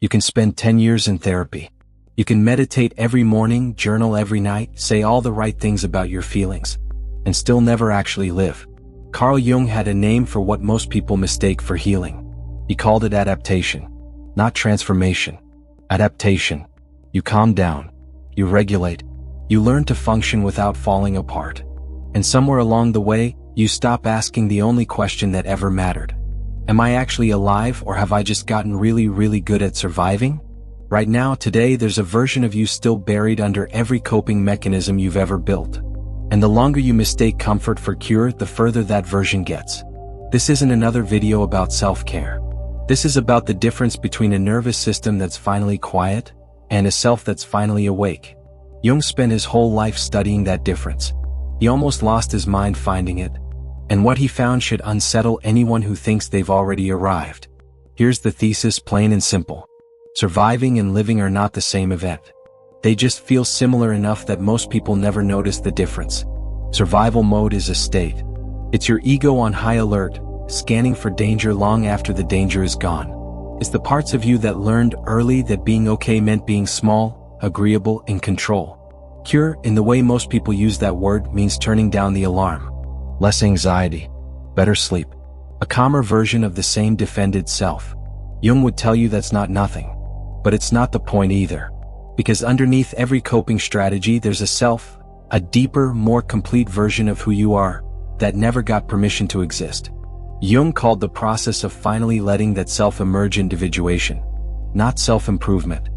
You can spend 10 years in therapy. You can meditate every morning, journal every night, say all the right things about your feelings, and still never actually live. Carl Jung had a name for what most people mistake for healing. He called it adaptation, not transformation. Adaptation. You calm down. You regulate. You learn to function without falling apart. And somewhere along the way, you stop asking the only question that ever mattered. Am I actually alive, or have I just gotten really, really good at surviving? Right now, today, there's a version of you still buried under every coping mechanism you've ever built. And the longer you mistake comfort for cure, the further that version gets. This isn't another video about self-care. This is about the difference between a nervous system that's finally quiet and a self that's finally awake. Jung spent his whole life studying that difference. He almost lost his mind finding it. And what he found should unsettle anyone who thinks they've already arrived. Here's the thesis, plain and simple. Surviving and living are not the same event. They just feel similar enough that most people never notice the difference. Survival mode is a state. It's your ego on high alert, scanning for danger long after the danger is gone. It's the parts of you that learned early that being okay meant being small, agreeable, in control. Cure, in the way most people use that word, means turning down the alarm. Less anxiety, better sleep, a calmer version of the same defended self. Jung would tell you that's not nothing. But it's not the point either. Because underneath every coping strategy there's a self, a deeper, more complete version of who you are, that never got permission to exist. Jung called the process of finally letting that self emerge individuation. Not self-improvement.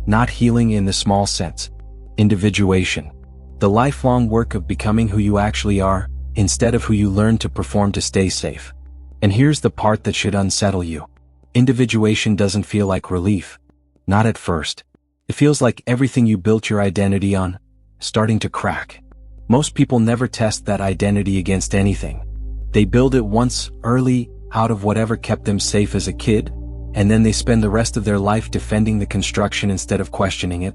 Not healing in the small sense. Individuation. The lifelong work of becoming who you actually are, instead of who you learn to perform to stay safe. And here's the part that should unsettle you. Individuation doesn't feel like relief. Not at first. It feels like everything you built your identity on, starting to crack. Most people never test that identity against anything. They build it once, early, out of whatever kept them safe as a kid, and then they spend the rest of their life defending the construction instead of questioning it.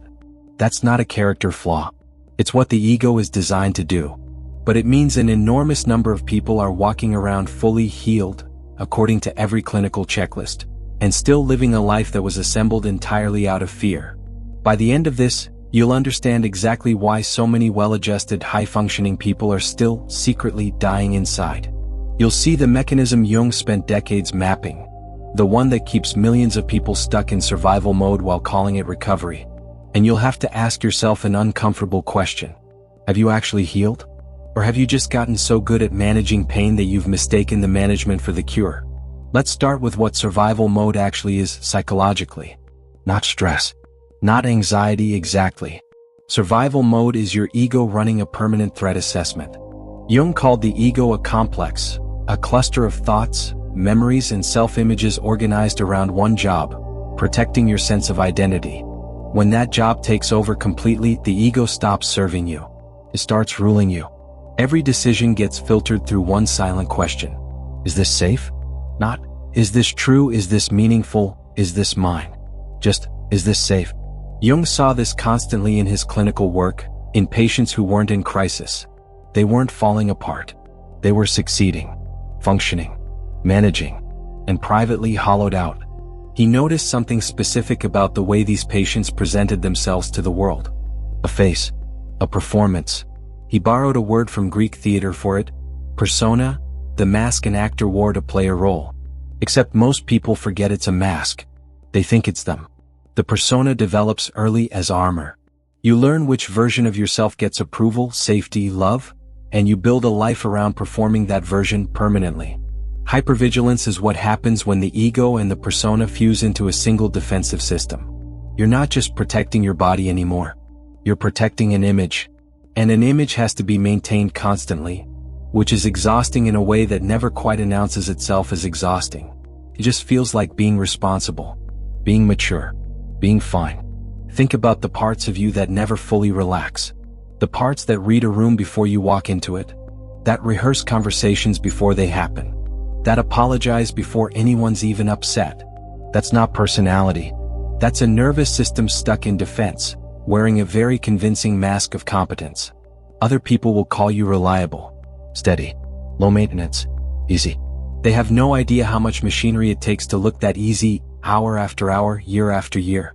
That's not a character flaw. It's what the ego is designed to do. But it means an enormous number of people are walking around fully healed, according to every clinical checklist, and still living a life that was assembled entirely out of fear. By the end of this, you'll understand exactly why so many well-adjusted, high-functioning people are still secretly dying inside. You'll see the mechanism Jung spent decades mapping, the one that keeps millions of people stuck in survival mode while calling it recovery. And you'll have to ask yourself an uncomfortable question. Have you actually healed? Or have you just gotten so good at managing pain that you've mistaken the management for the cure? Let's start with what survival mode actually is psychologically. Not stress. Not anxiety exactly. Survival mode is your ego running a permanent threat assessment. Jung called the ego a complex, a cluster of thoughts, memories and self-images organized around one job, protecting your sense of identity. When that job takes over completely, the ego stops serving you. It starts ruling you. Every decision gets filtered through one silent question. Is this safe? Not, is this true? Is this meaningful? Is this mine? Just, is this safe? Jung saw this constantly in his clinical work, in patients who weren't in crisis. They weren't falling apart. They were succeeding, functioning, managing, and privately hollowed out. He noticed something specific about the way these patients presented themselves to the world. A face, a performance. He borrowed a word from Greek theater for it, persona, the mask an actor wore to play a role. Except most people forget it's a mask. They think it's them. The persona develops early as armor. You learn which version of yourself gets approval, safety, love, and you build a life around performing that version permanently. Hypervigilance is what happens when the ego and the persona fuse into a single defensive system. You're not just protecting your body anymore. You're protecting an image. And an image has to be maintained constantly, which is exhausting in a way that never quite announces itself as exhausting. It just feels like being responsible, being mature, being fine. Think about the parts of you that never fully relax. The parts that read a room before you walk into it, that rehearse conversations before they happen, that apologize before anyone's even upset. That's not personality. That's a nervous system stuck in defense, wearing a very convincing mask of competence. Other people will call you reliable, steady, low maintenance, easy. They have no idea how much machinery it takes to look that easy hour after hour, year after year.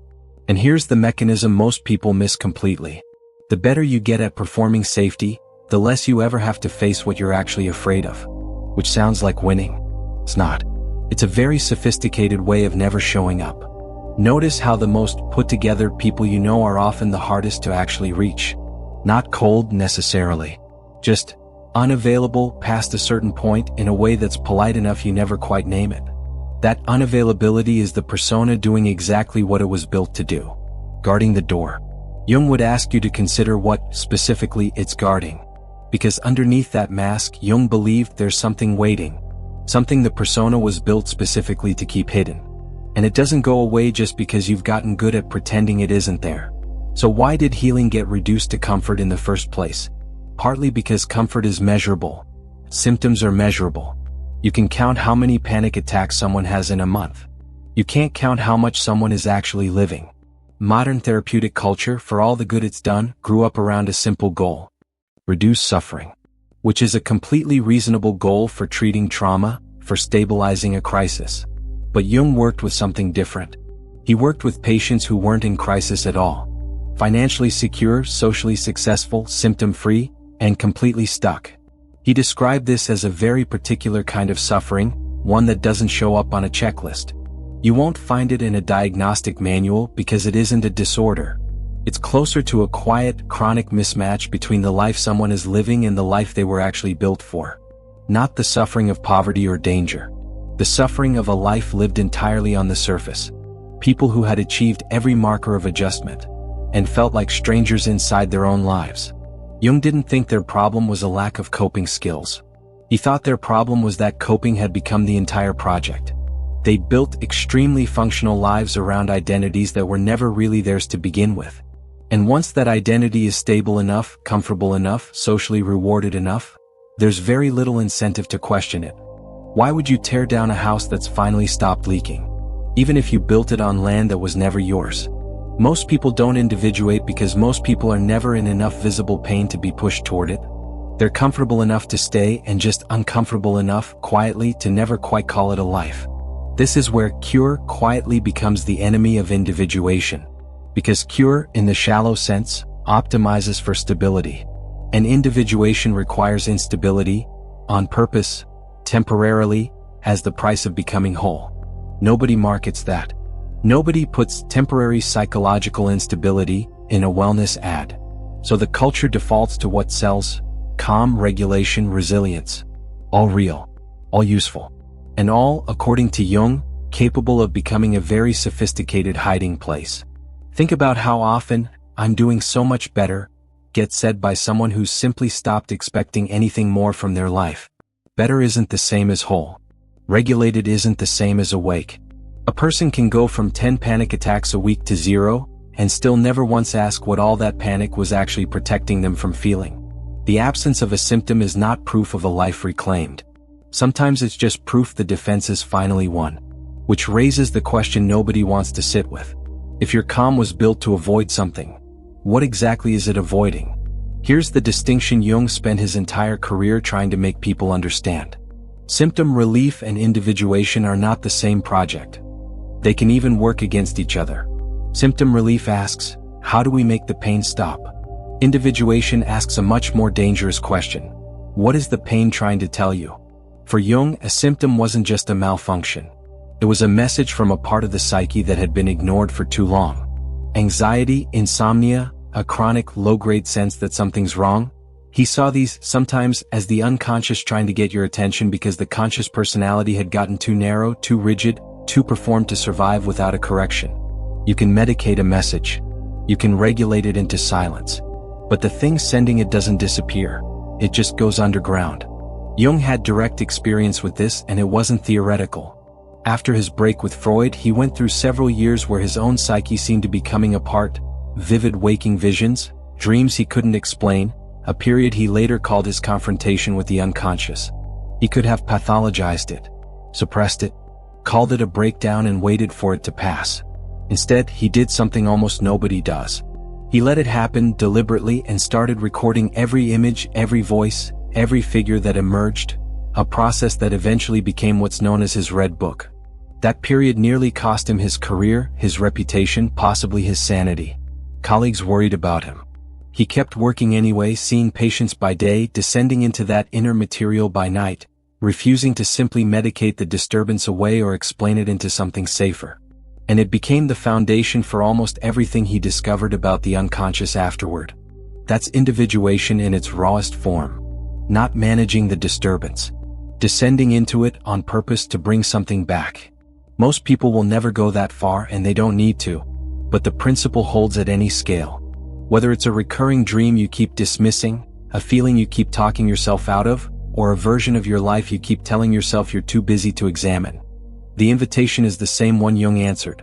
And here's the mechanism most people miss completely. The better you get at performing safety, the less you ever have to face what you're actually afraid of. Which sounds like winning. It's not. It's a very sophisticated way of never showing up. Notice how the most put-together people you know are often the hardest to actually reach. Not cold necessarily. Just unavailable past a certain point in a way that's polite enough you never quite name it. That unavailability is the persona doing exactly what it was built to do. Guarding the door. Jung would ask you to consider what, specifically, it's guarding. Because underneath that mask, Jung believed there's something waiting. Something the persona was built specifically to keep hidden. And it doesn't go away just because you've gotten good at pretending it isn't there. So why did healing get reduced to comfort in the first place? Partly because comfort is measurable. Symptoms are measurable. You can count how many panic attacks someone has in a month. You can't count how much someone is actually living. Modern therapeutic culture, for all the good it's done, grew up around a simple goal. Reduce suffering. Which is a completely reasonable goal for treating trauma, for stabilizing a crisis. But Jung worked with something different. He worked with patients who weren't in crisis at all. Financially secure, socially successful, symptom-free, and completely stuck. He described this as a very particular kind of suffering, one that doesn't show up on a checklist. You won't find it in a diagnostic manual because it isn't a disorder. It's closer to a quiet, chronic mismatch between the life someone is living and the life they were actually built for. Not the suffering of poverty or danger. The suffering of a life lived entirely on the surface. People who had achieved every marker of adjustment and felt like strangers inside their own lives. Jung didn't think their problem was a lack of coping skills. He thought their problem was that coping had become the entire project. They built extremely functional lives around identities that were never really theirs to begin with. And once that identity is stable enough, comfortable enough, socially rewarded enough, there's very little incentive to question it. Why would you tear down a house that's finally stopped leaking? Even if you built it on land that was never yours. Most people don't individuate because most people are never in enough visible pain to be pushed toward it. They're comfortable enough to stay and just uncomfortable enough, quietly, to never quite call it a life. This is where cure quietly becomes the enemy of individuation. Because cure, in the shallow sense, optimizes for stability. And individuation requires instability, on purpose, temporarily, as the price of becoming whole. Nobody markets that. Nobody puts temporary psychological instability in a wellness ad. So the culture defaults to what sells: calm, regulation, resilience. All real. All useful. And all, according to Jung, capable of becoming a very sophisticated hiding place. Think about how often, "I'm doing so much better," gets said by someone who's simply stopped expecting anything more from their life. Better isn't the same as whole. Regulated isn't the same as awake. A person can go from 10 panic attacks a week to 0, and still never once ask what all that panic was actually protecting them from feeling. The absence of a symptom is not proof of a life reclaimed. Sometimes it's just proof the defense is finally won. Which raises the question nobody wants to sit with. If your calm was built to avoid something, what exactly is it avoiding? Here's the distinction Jung spent his entire career trying to make people understand. Symptom relief and individuation are not the same project. They can even work against each other. Symptom relief asks, how do we make the pain stop? Individuation asks a much more dangerous question. What is the pain trying to tell you? For Jung, a symptom wasn't just a malfunction. It was a message from a part of the psyche that had been ignored for too long. Anxiety, insomnia, a chronic low-grade sense that something's wrong. He saw these sometimes as the unconscious trying to get your attention because the conscious personality had gotten too narrow, too rigid, too performed to survive without a correction. You can medicate a message. You can regulate it into silence. But the thing sending it doesn't disappear. It just goes underground. Jung had direct experience with this, and it wasn't theoretical. After his break with Freud, he went through several years where his own psyche seemed to be coming apart, vivid waking visions, dreams he couldn't explain, a period he later called his confrontation with the unconscious. He could have pathologized it, suppressed it, called it a breakdown and waited for it to pass. Instead, he did something almost nobody does. He let it happen deliberately and started recording every image, every voice, every figure that emerged, a process that eventually became what's known as his Red Book. That period nearly cost him his career, his reputation, possibly his sanity. Colleagues worried about him. He kept working anyway, seeing patients by day, descending into that inner material by night, refusing to simply medicate the disturbance away or explain it into something safer. And it became the foundation for almost everything he discovered about the unconscious afterward. That's individuation in its rawest form. Not managing the disturbance. Descending into it on purpose to bring something back. Most people will never go that far, and they don't need to. But the principle holds at any scale. Whether it's a recurring dream you keep dismissing, a feeling you keep talking yourself out of, or a version of your life you keep telling yourself you're too busy to examine. The invitation is the same one Jung answered.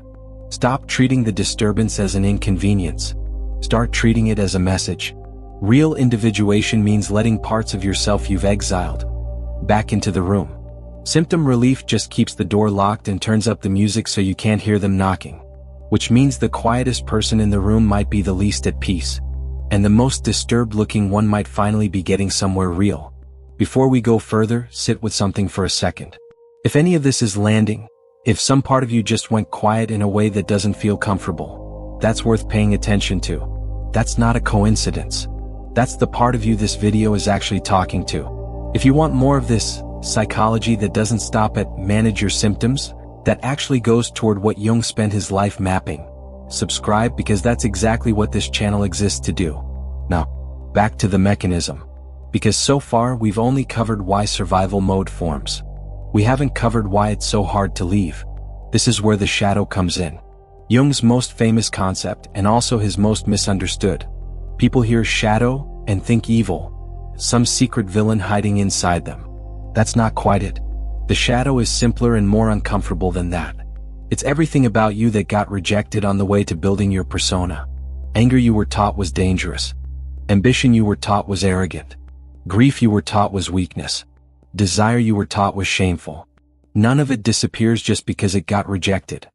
Stop treating the disturbance as an inconvenience. Start treating it as a message. Real individuation means letting parts of yourself you've exiled back into the room. Symptom relief just keeps the door locked and turns up the music so you can't hear them knocking. Which means the quietest person in the room might be the least at peace. And the most disturbed looking one might finally be getting somewhere real. Before we go further, sit with something for a second. If any of this is landing, if some part of you just went quiet in a way that doesn't feel comfortable, that's worth paying attention to. That's not a coincidence. That's the part of you this video is actually talking to. If you want more of this psychology that doesn't stop at manage your symptoms, that actually goes toward what Jung spent his life mapping, subscribe, because that's exactly what this channel exists to do. Now, back to the mechanism. Because so far we've only covered why survival mode forms. We haven't covered why it's so hard to leave. This is where the shadow comes in. Jung's most famous concept, and also his most misunderstood. People hear shadow and think evil, some secret villain hiding inside them. That's not quite it. The shadow is simpler and more uncomfortable than that. It's everything about you that got rejected on the way to building your persona. Anger you were taught was dangerous. Ambition you were taught was arrogant. Grief you were taught was weakness. Desire you were taught was shameful. None of it disappears just because it got rejected.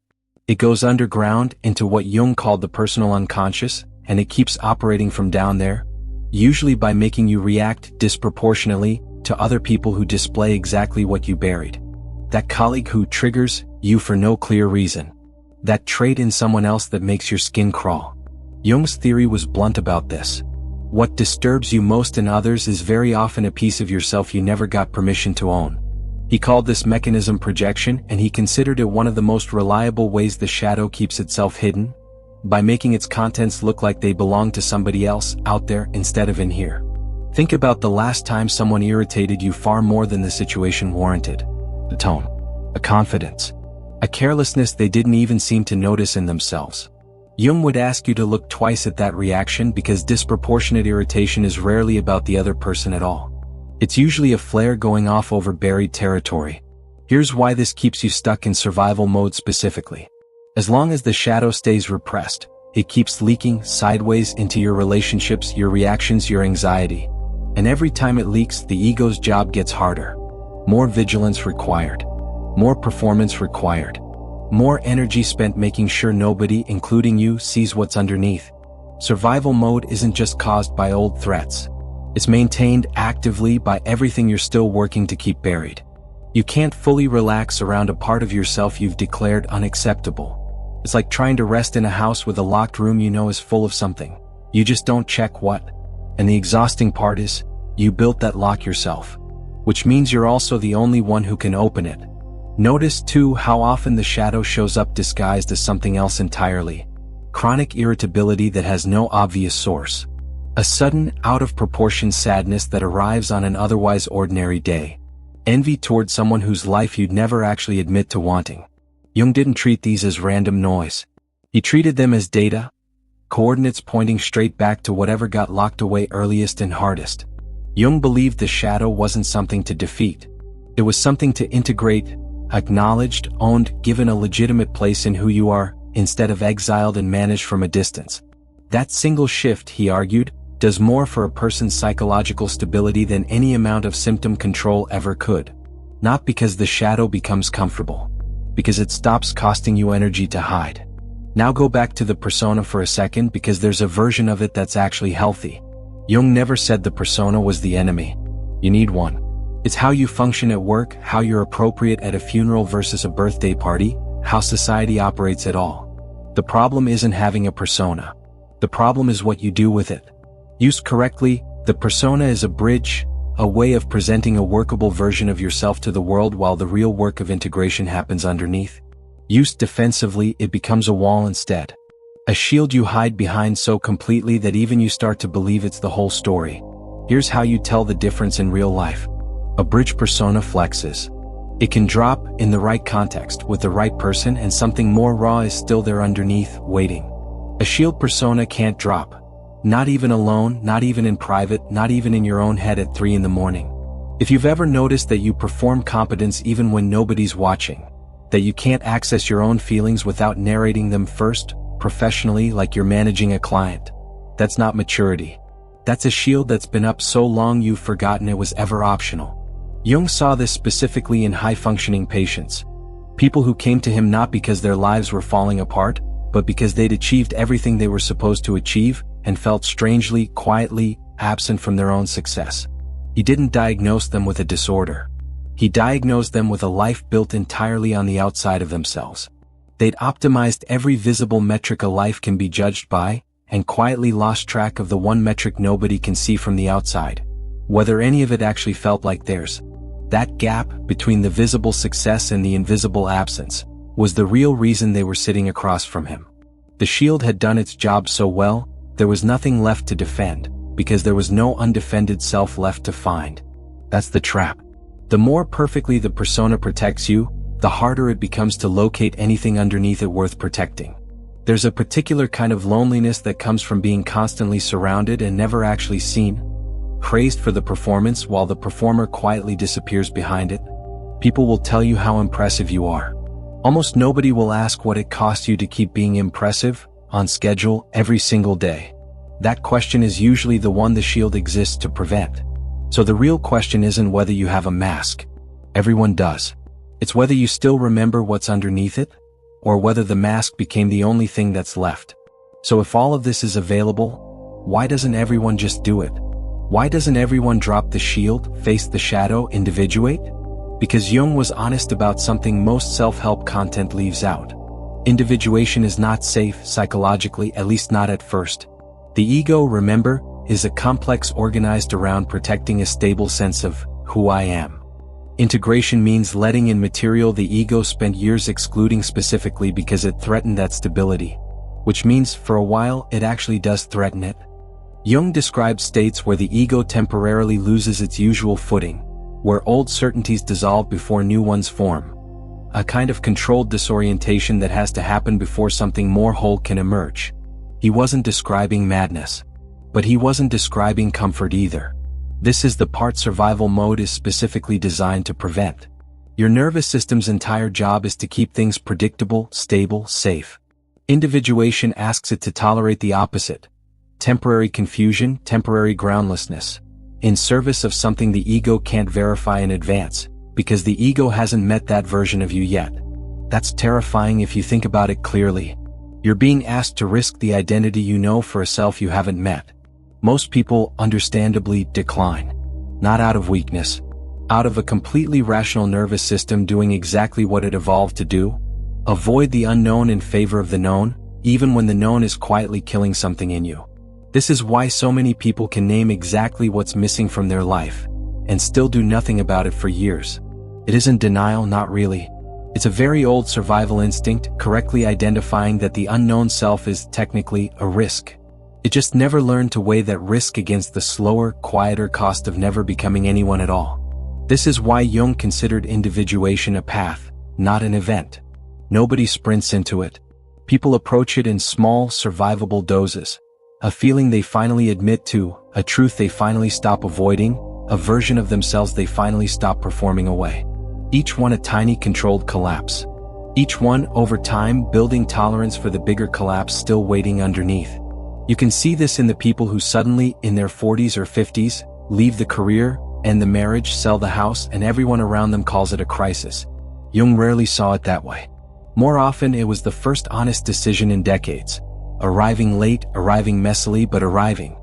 It goes underground into what Jung called the personal unconscious, and it keeps operating from down there, usually by making you react disproportionately to other people who display exactly what you buried. That colleague who triggers you for no clear reason. That trait in someone else that makes your skin crawl. Jung's theory was blunt about this. What disturbs you most in others is very often a piece of yourself you never got permission to own. He called this mechanism projection, and he considered it one of the most reliable ways the shadow keeps itself hidden, by making its contents look like they belong to somebody else out there instead of in here. Think about the last time someone irritated you far more than the situation warranted. The tone, a confidence, a carelessness they didn't even seem to notice in themselves. Jung would ask you to look twice at that reaction because disproportionate irritation is rarely about the other person at all. It's usually a flare going off over buried territory. Here's why this keeps you stuck in survival mode specifically. As long as the shadow stays repressed, it keeps leaking sideways into your relationships, your reactions, your anxiety. And every time it leaks, the ego's job gets harder. More vigilance required. More performance required. More energy spent making sure nobody, including you, sees what's underneath. Survival mode isn't just caused by old threats. It's maintained actively by everything you're still working to keep buried. You can't fully relax around a part of yourself you've declared unacceptable. It's like trying to rest in a house with a locked room you know is full of something. You just don't check what. And the exhausting part is, you built that lock yourself. Which means you're also the only one who can open it. Notice too how often the shadow shows up disguised as something else entirely. Chronic irritability that has no obvious source. A sudden, out-of-proportion sadness that arrives on an otherwise ordinary day. Envy toward someone whose life you'd never actually admit to wanting. Jung didn't treat these as random noise. He treated them as data, coordinates pointing straight back to whatever got locked away earliest and hardest. Jung believed the shadow wasn't something to defeat. It was something to integrate, acknowledged, owned, given a legitimate place in who you are, instead of exiled and managed from a distance. That single shift, he argued, does more for a person's psychological stability than any amount of symptom control ever could. Not because the shadow becomes comfortable. Because it stops costing you energy to hide. Now go back to the persona for a second, because there's a version of it that's actually healthy. Jung never said the persona was the enemy. You need one. It's how you function at work, how you're appropriate at a funeral versus a birthday party, how society operates at all. The problem isn't having a persona. The problem is what you do with it. Used correctly, the persona is a bridge, a way of presenting a workable version of yourself to the world while the real work of integration happens underneath. Used defensively, it becomes a wall instead. A shield you hide behind so completely that even you start to believe it's the whole story. Here's how you tell the difference in real life. A bridge persona flexes. It can drop in the right context with the right person, and something more raw is still there underneath, waiting. A shield persona can't drop. Not even alone, not even in private, not even in your own head at 3 in the morning. If you've ever noticed that you perform competence even when nobody's watching, that you can't access your own feelings without narrating them first, professionally, like you're managing a client, that's not maturity. That's a shield that's been up so long you've forgotten it was ever optional. Jung saw this specifically in high-functioning patients. People who came to him not because their lives were falling apart, but because they'd achieved everything they were supposed to achieve, and felt strangely, quietly, absent from their own success. He didn't diagnose them with a disorder. He diagnosed them with a life built entirely on the outside of themselves. They'd optimized every visible metric a life can be judged by, and quietly lost track of the one metric nobody can see from the outside, whether any of it actually felt like theirs. That gap between the visible success and the invisible absence was the real reason they were sitting across from him. The shield had done its job so well, there was nothing left to defend, because there was no undefended self left to find. That's the trap. The more perfectly the persona protects you, the harder it becomes to locate anything underneath it worth protecting. There's a particular kind of loneliness that comes from being constantly surrounded and never actually seen, praised for the performance while the performer quietly disappears behind it. People will tell you how impressive you are. Almost nobody will ask what it costs you to keep being impressive, on schedule, every single day. That question is usually the one the shield exists to prevent. So the real question isn't whether you have a mask. Everyone does. It's whether you still remember what's underneath it, or whether the mask became the only thing that's left. So if all of this is available, why doesn't everyone just do it? Why doesn't everyone drop the shield, face the shadow, individuate? Because Jung was honest about something most self-help content leaves out. Individuation is not safe psychologically, at least not at first. The ego, remember, is a complex organized around protecting a stable sense of who I am. Integration means letting in material the ego spent years excluding specifically because it threatened that stability, which means for a while it actually does threaten it. Jung describes states where the ego temporarily loses its usual footing, where old certainties dissolve before new ones form. A kind of controlled disorientation that has to happen before something more whole can emerge. He wasn't describing madness, but he wasn't describing comfort either. This is the part survival mode is specifically designed to prevent. Your nervous system's entire job is to keep things predictable, stable, safe. Individuation asks it to tolerate the opposite. Temporary confusion, temporary groundlessness, in service of something the ego can't verify in advance, because the ego hasn't met that version of you yet. That's terrifying if you think about it clearly. You're being asked to risk the identity you know for a self you haven't met. Most people, understandably, decline. Not out of weakness. Out of a completely rational nervous system doing exactly what it evolved to do. Avoid the unknown in favor of the known, even when the known is quietly killing something in you. This is why so many people can name exactly what's missing from their life, and still do nothing about it for years. It isn't denial, not really. It's a very old survival instinct, correctly identifying that the unknown self is technically a risk. It just never learned to weigh that risk against the slower, quieter cost of never becoming anyone at all. This is why Jung considered individuation a path, not an event. Nobody sprints into it. People approach it in small, survivable doses. A feeling they finally admit to, a truth they finally stop avoiding, a version of themselves they finally stop performing away. Each one a tiny controlled collapse. Each one, over time, building tolerance for the bigger collapse still waiting underneath. You can see this in the people who suddenly, in their 40s or 50s, leave the career, end the marriage, sell the house, and everyone around them calls it a crisis. Jung rarely saw it that way. More often it was the first honest decision in decades. Arriving late, arriving messily, but arriving.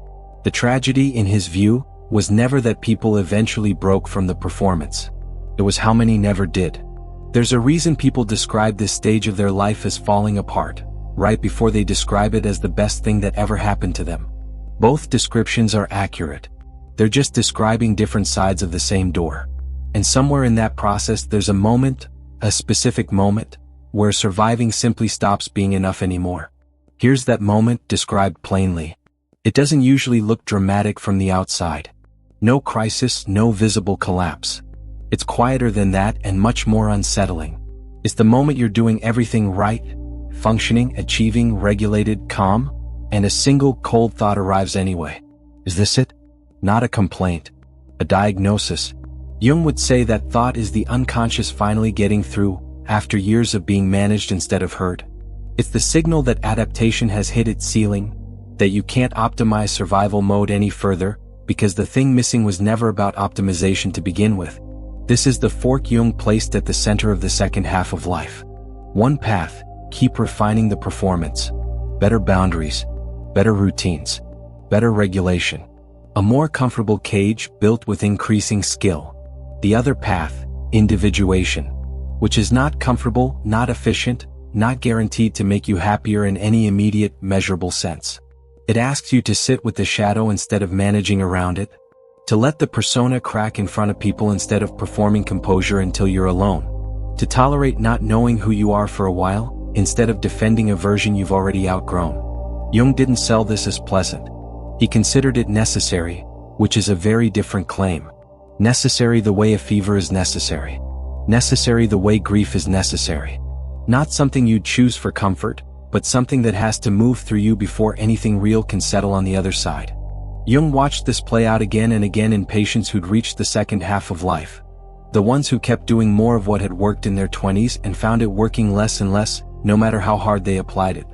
The tragedy, in his view, was never that people eventually broke from the performance. It was how many never did. There's a reason people describe this stage of their life as falling apart, right before they describe it as the best thing that ever happened to them. Both descriptions are accurate. They're just describing different sides of the same door. And somewhere in that process there's a moment, a specific moment, where surviving simply stops being enough anymore. Here's that moment described plainly. It doesn't usually look dramatic from the outside. No crisis, no visible collapse. It's quieter than that and much more unsettling. It's the moment you're doing everything right, functioning, achieving, regulated, calm, and a single cold thought arrives anyway. Is this it? Not a complaint. A diagnosis. Jung would say that thought is the unconscious finally getting through, after years of being managed instead of heard. It's the signal that adaptation has hit its ceiling, that you can't optimize survival mode any further, because the thing missing was never about optimization to begin with. This is the fork Jung placed at the center of the second half of life. One path, keep refining the performance. Better boundaries, better routines, better regulation. A more comfortable cage built with increasing skill. The other path, individuation, which is not comfortable, not efficient, not guaranteed to make you happier in any immediate, measurable sense. It asks you to sit with the shadow instead of managing around it, to let the persona crack in front of people instead of performing composure until you're alone, to tolerate not knowing who you are for a while, instead of defending a version you've already outgrown. Jung didn't sell this as pleasant. He considered it necessary, which is a very different claim. Necessary the way a fever is necessary. Necessary the way grief is necessary. Not something you'd choose for comfort, but something that has to move through you before anything real can settle on the other side. Jung watched this play out again and again in patients who'd reached the second half of life. The ones who kept doing more of what had worked in their 20s and found it working less and less, no matter how hard they applied it.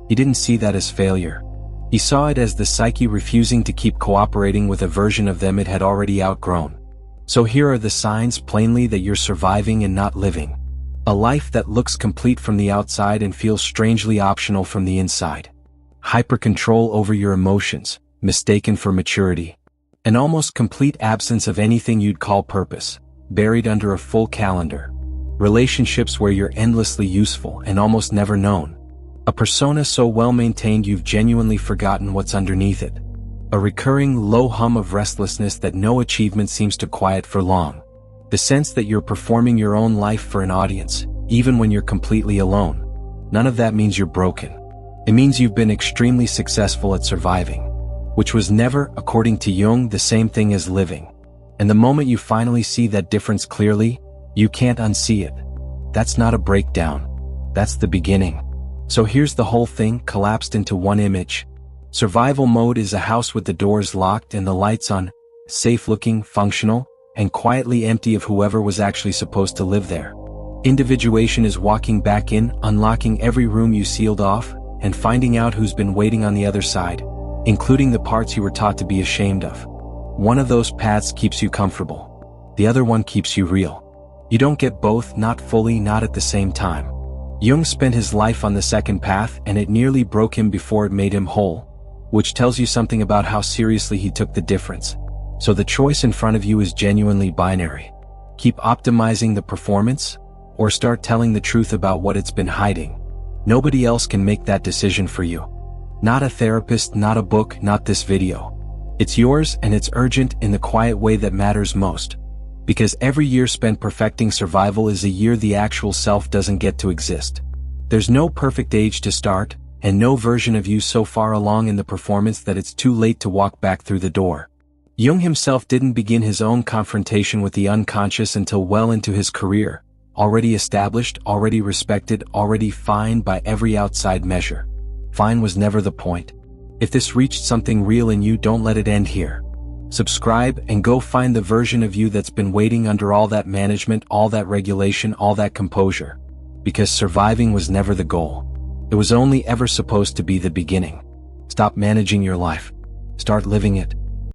He didn't see that as failure. He saw it as the psyche refusing to keep cooperating with a version of them it had already outgrown. So here are the signs plainly that you're surviving and not living. A life that looks complete from the outside and feels strangely optional from the inside. Hyper-control over your emotions, mistaken for maturity. An almost complete absence of anything you'd call purpose, buried under a full calendar. Relationships where you're endlessly useful and almost never known. A persona so well-maintained you've genuinely forgotten what's underneath it. A recurring low hum of restlessness that no achievement seems to quiet for long. The sense that you're performing your own life for an audience, even when you're completely alone. None of that means you're broken. It means you've been extremely successful at surviving, which was never, according to Jung, the same thing as living. And the moment you finally see that difference clearly, you can't unsee it. That's not a breakdown. That's the beginning. So here's the whole thing collapsed into one image. Survival mode is a house with the doors locked and the lights on, safe-looking, functional, and quietly empty of whoever was actually supposed to live there. Individuation is walking back in, unlocking every room you sealed off, and finding out who's been waiting on the other side, including the parts you were taught to be ashamed of. One of those paths keeps you comfortable. The other one keeps you real. You don't get both, not fully, not at the same time. Jung spent his life on the second path and it nearly broke him before it made him whole, which tells you something about how seriously he took the difference. So the choice in front of you is genuinely binary. Keep optimizing the performance, or start telling the truth about what it's been hiding. Nobody else can make that decision for you. Not a therapist, not a book, not this video. It's yours and it's urgent in the quiet way that matters most. Because every year spent perfecting survival is a year the actual self doesn't get to exist. There's no perfect age to start, and no version of you so far along in the performance that it's too late to walk back through the door. Jung himself didn't begin his own confrontation with the unconscious until well into his career, already established, already respected, already fine by every outside measure. Fine was never the point. If this reached something real in you, don't let it end here. Subscribe and go find the version of you that's been waiting under all that management, all that regulation, all that composure. Because surviving was never the goal. It was only ever supposed to be the beginning. Stop managing your life. Start living it.